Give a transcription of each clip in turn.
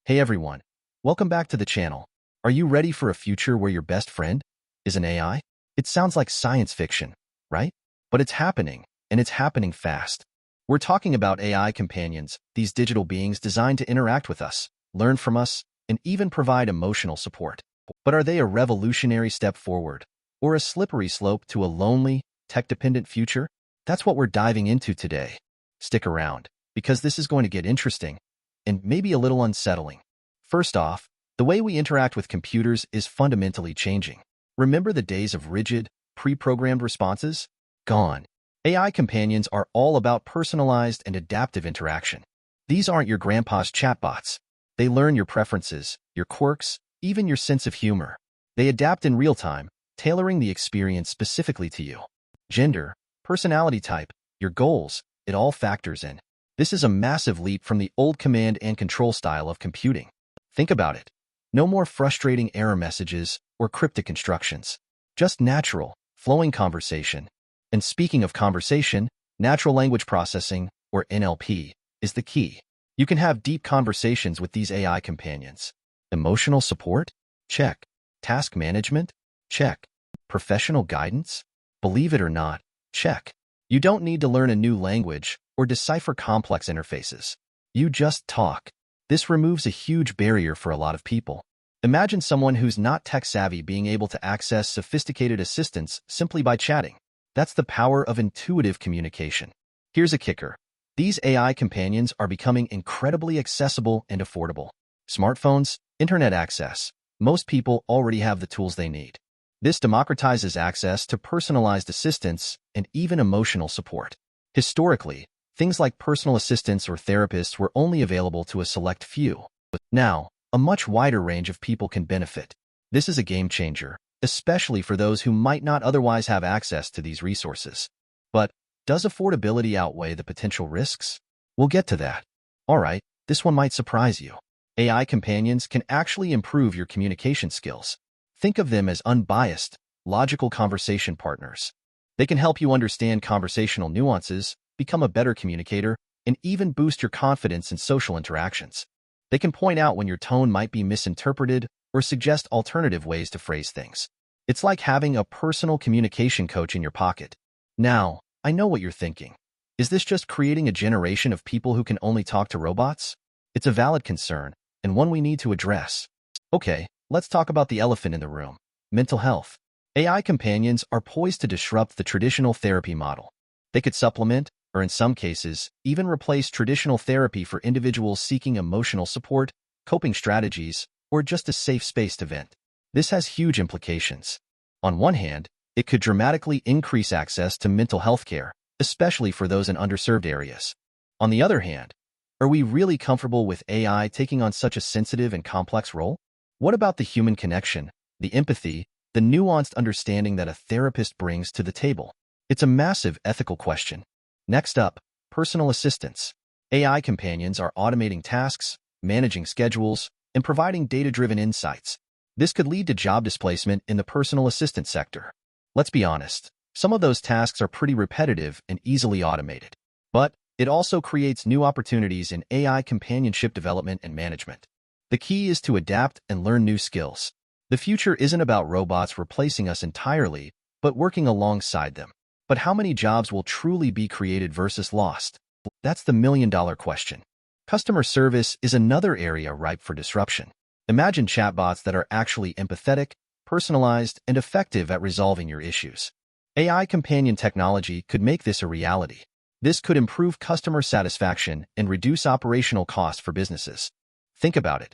Hey everyone, welcome back to the channel. Are you ready for a future where your best friend is an AI? It sounds like science fiction, right? But it's happening, and it's happening fast. We're talking about AI companions, these digital beings designed to interact with us, learn from us, and even provide emotional support. But are they a revolutionary step forward, or a slippery slope to a lonely, tech-dependent future? That's what we're diving into today. Stick around, because this is going to get interesting and maybe a little unsettling. First off, the way we interact with computers is fundamentally changing. Remember the days of rigid, pre-programmed responses? Gone. AI companions are all about personalized and adaptive interaction. These aren't your grandpa's chatbots. They learn your preferences, your quirks, even your sense of humor. They adapt in real time, tailoring the experience specifically to you. Gender, personality type, your goals, it all factors in. This is a massive leap from the old command and control style of computing. Think about it. No more frustrating error messages or cryptic instructions. Just natural, flowing conversation. And speaking of conversation, natural language processing, or NLP, is the key. You can have deep conversations with these AI companions. Emotional support? Check. Task management? Check. Professional guidance? Believe it or not, check. You don't need to learn a new language or decipher complex interfaces. You just talk. This removes a huge barrier for a lot of people. Imagine someone who's not tech-savvy being able to access sophisticated assistance simply by chatting. That's the power of intuitive communication. Here's a kicker. These AI companions are becoming incredibly accessible and affordable. Smartphones, internet access. Most people already have the tools they need. This democratizes access to personalized assistance and even emotional support. Historically, things like personal assistants or therapists were only available to a select few. Now, a much wider range of people can benefit. This is a game changer, especially for those who might not otherwise have access to these resources. But does affordability outweigh the potential risks? We'll get to that. All right, this one might surprise you. AI companions can actually improve your communication skills. Think of them as unbiased, logical conversation partners. They can help you understand conversational nuances, become a better communicator, and even boost your confidence in social interactions. They can point out when your tone might be misinterpreted or suggest alternative ways to phrase things. It's like having a personal communication coach in your pocket. Now, I know what you're thinking. Is this just creating a generation of people who can only talk to robots? It's a valid concern, and one we need to address. Okay, let's talk about the elephant in the room: mental health. AI companions are poised to disrupt the traditional therapy model. They could supplement, or in some cases, even replace traditional therapy for individuals seeking emotional support, coping strategies, or just a safe space to vent. This has huge implications. On one hand, it could dramatically increase access to mental health care, especially for those in underserved areas. On the other hand, are we really comfortable with AI taking on such a sensitive and complex role? What about the human connection, the empathy, the nuanced understanding that a therapist brings to the table? It's a massive ethical question. Next up, personal assistants. AI companions are automating tasks, managing schedules, and providing data-driven insights. This could lead to job displacement in the personal assistant sector. Let's be honest, some of those tasks are pretty repetitive and easily automated. But it also creates new opportunities in AI companionship development and management. The key is to adapt and learn new skills. The future isn't about robots replacing us entirely, but working alongside them. But how many jobs will truly be created versus lost? That's the million-dollar question. Customer service is another area ripe for disruption. Imagine chatbots that are actually empathetic, personalized, and effective at resolving your issues. AI companion technology could make this a reality. This could improve customer satisfaction and reduce operational costs for businesses. Think about it.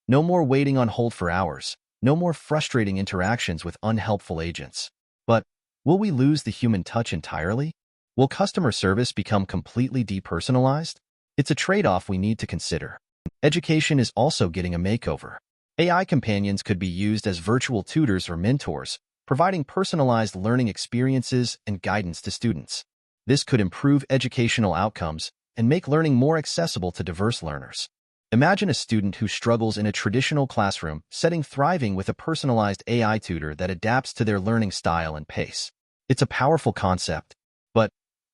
No more waiting on hold for hours. No more frustrating interactions with unhelpful agents. But will we lose the human touch entirely? Will customer service become completely depersonalized? It's a trade-off we need to consider. Education is also getting a makeover. AI companions could be used as virtual tutors or mentors, providing personalized learning experiences and guidance to students. This could improve educational outcomes and make learning more accessible to diverse learners. Imagine a student who struggles in a traditional classroom setting thriving with a personalized AI tutor that adapts to their learning style and pace. It's a powerful concept, but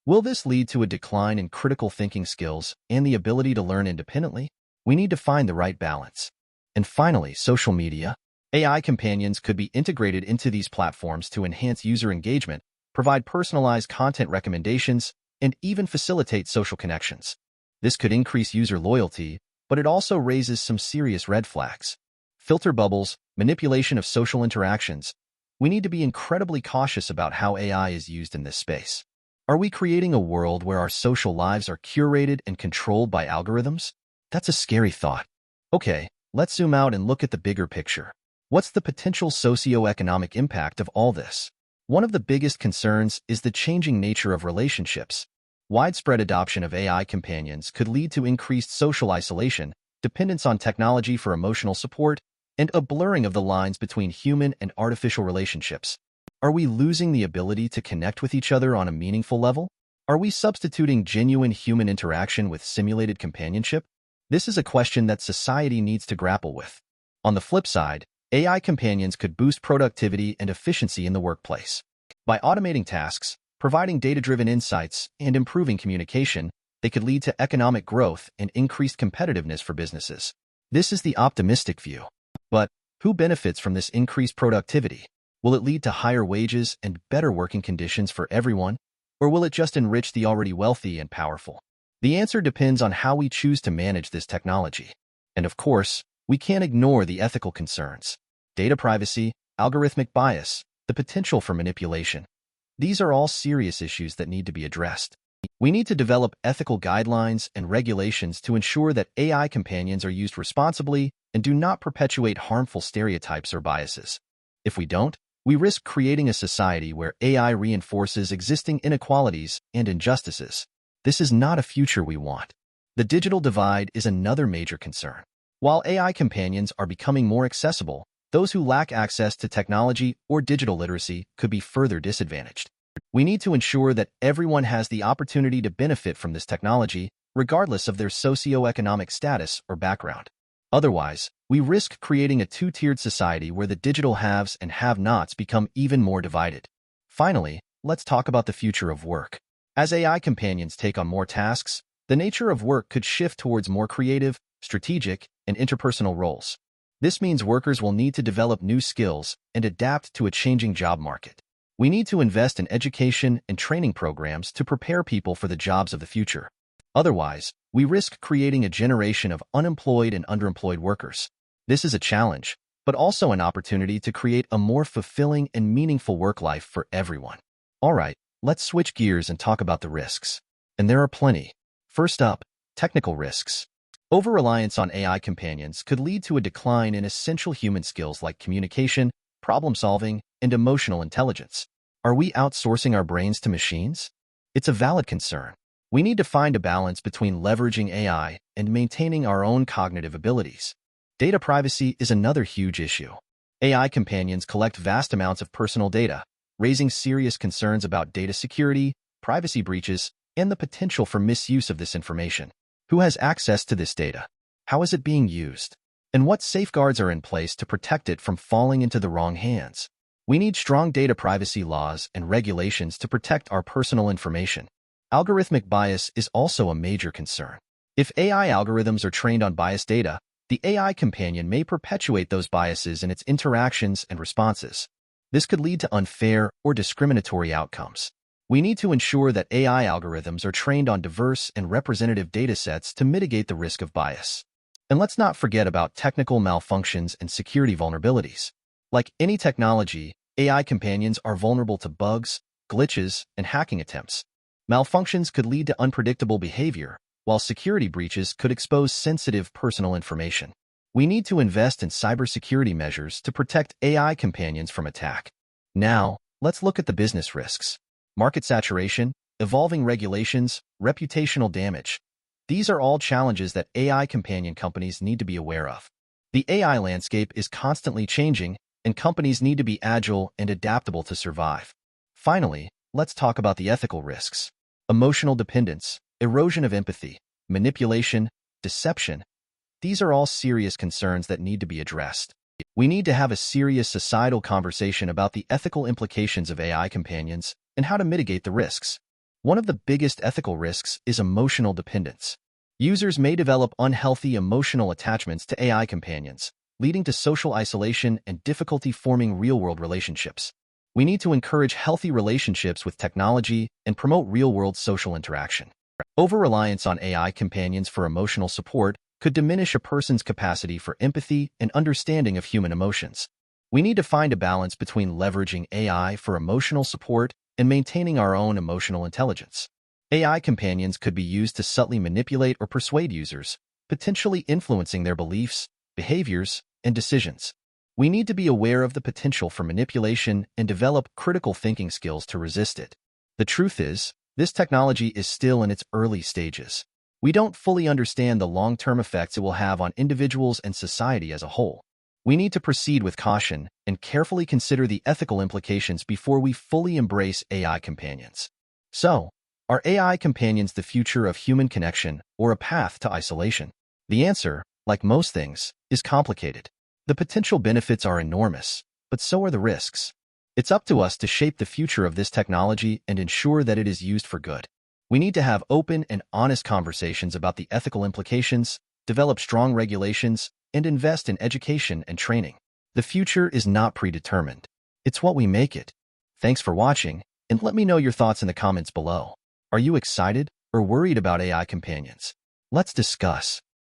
will this lead to a decline in critical thinking skills and the ability to learn independently? We need to find the right balance. And finally, social media. AI companions could be integrated into these platforms to enhance user engagement, provide personalized content recommendations, and even facilitate social connections. This could increase user loyalty, but it also raises some serious red flags. Filter bubbles, manipulation of social interactions. We need to be incredibly cautious about how AI is used in this space. Are we creating a world where our social lives are curated and controlled by algorithms? That's a scary thought. Okay, let's zoom out and look at the bigger picture. What's the potential socioeconomic impact of all this? One of the biggest concerns is the changing nature of relationships. Widespread adoption of AI companions could lead to increased social isolation, dependence on technology for emotional support, and a blurring of the lines between human and artificial relationships. Are we losing the ability to connect with each other on a meaningful level? Are we substituting genuine human interaction with simulated companionship? This is a question that society needs to grapple with. On the flip side, AI companions could boost productivity and efficiency in the workplace. By automating tasks, providing data-driven insights, and improving communication, they could lead to economic growth and increased competitiveness for businesses. This is the optimistic view. But who benefits from this increased productivity? Will it lead to higher wages and better working conditions for everyone? Or will it just enrich the already wealthy and powerful? The answer depends on how we choose to manage this technology. And of course, we can't ignore the ethical concerns. Data privacy, algorithmic bias, the potential for manipulation. These are all serious issues that need to be addressed. We need to develop ethical guidelines and regulations to ensure that AI companions are used responsibly and do not perpetuate harmful stereotypes or biases. If we don't, we risk creating a society where AI reinforces existing inequalities and injustices. This is not a future we want. The digital divide is another major concern. While AI companions are becoming more accessible, those who lack access to technology or digital literacy could be further disadvantaged. We need to ensure that everyone has the opportunity to benefit from this technology, regardless of their socioeconomic status or background. Otherwise, we risk creating a two-tiered society where the digital haves and have-nots become even more divided. Finally, let's talk about the future of work. As AI companions take on more tasks, the nature of work could shift towards more creative, strategic, and interpersonal roles. This means workers will need to develop new skills and adapt to a changing job market. We need to invest in education and training programs to prepare people for the jobs of the future. Otherwise, we risk creating a generation of unemployed and underemployed workers. This is a challenge, but also an opportunity to create a more fulfilling and meaningful work life for everyone. All right, let's switch gears and talk about the risks. And there are plenty. First up, technical risks. Over-reliance on AI companions could lead to a decline in essential human skills like communication, problem-solving, and emotional intelligence. Are we outsourcing our brains to machines? It's a valid concern. We need to find a balance between leveraging AI and maintaining our own cognitive abilities. Data privacy is another huge issue. AI companions collect vast amounts of personal data, raising serious concerns about data security, privacy breaches, and the potential for misuse of this information. Who has access to this data? How is it being used? And what safeguards are in place to protect it from falling into the wrong hands? We need strong data privacy laws and regulations to protect our personal information. Algorithmic bias is also a major concern. If AI algorithms are trained on biased data, the AI companion may perpetuate those biases in its interactions and responses. This could lead to unfair or discriminatory outcomes. We need to ensure that AI algorithms are trained on diverse and representative datasets to mitigate the risk of bias. And let's not forget about technical malfunctions and security vulnerabilities. Like any technology, AI companions are vulnerable to bugs, glitches, and hacking attempts. Malfunctions could lead to unpredictable behavior, while security breaches could expose sensitive personal information. We need to invest in cybersecurity measures to protect AI companions from attack. Now, let's look at the business risks. Market saturation, evolving regulations, reputational damage. These are all challenges that AI companion companies need to be aware of. The AI landscape is constantly changing, and companies need to be agile and adaptable to survive. Finally, let's talk about the ethical risks. Emotional dependence, erosion of empathy, manipulation, deception. These are all serious concerns that need to be addressed. We need to have a serious societal conversation about the ethical implications of AI companions and how to mitigate the risks. One of the biggest ethical risks is emotional dependence. Users may develop unhealthy emotional attachments to AI companions, leading to social isolation and difficulty forming real-world relationships. We need to encourage healthy relationships with technology and promote real-world social interaction. Over-reliance on AI companions for emotional support could diminish a person's capacity for empathy and understanding of human emotions. We need to find a balance between leveraging AI for emotional support and maintaining our own emotional intelligence. AI companions could be used to subtly manipulate or persuade users, potentially influencing their beliefs, behaviors, and decisions. We need to be aware of the potential for manipulation and develop critical thinking skills to resist it. The truth is, this technology is still in its early stages. We don't fully understand the long-term effects it will have on individuals and society as a whole. We need to proceed with caution and carefully consider the ethical implications before we fully embrace AI companions. So, are AI companions the future of human connection or a path to isolation? The answer, like most things, is complicated. The potential benefits are enormous, but so are the risks. It's up to us to shape the future of this technology and ensure that it is used for good. We need to have open and honest conversations about the ethical implications, develop strong regulations, and invest in education and training. The future is not predetermined. It's what we make it. Thanks for watching, and let me know your thoughts in the comments below. Are you excited or worried about AI companions? Let's discuss.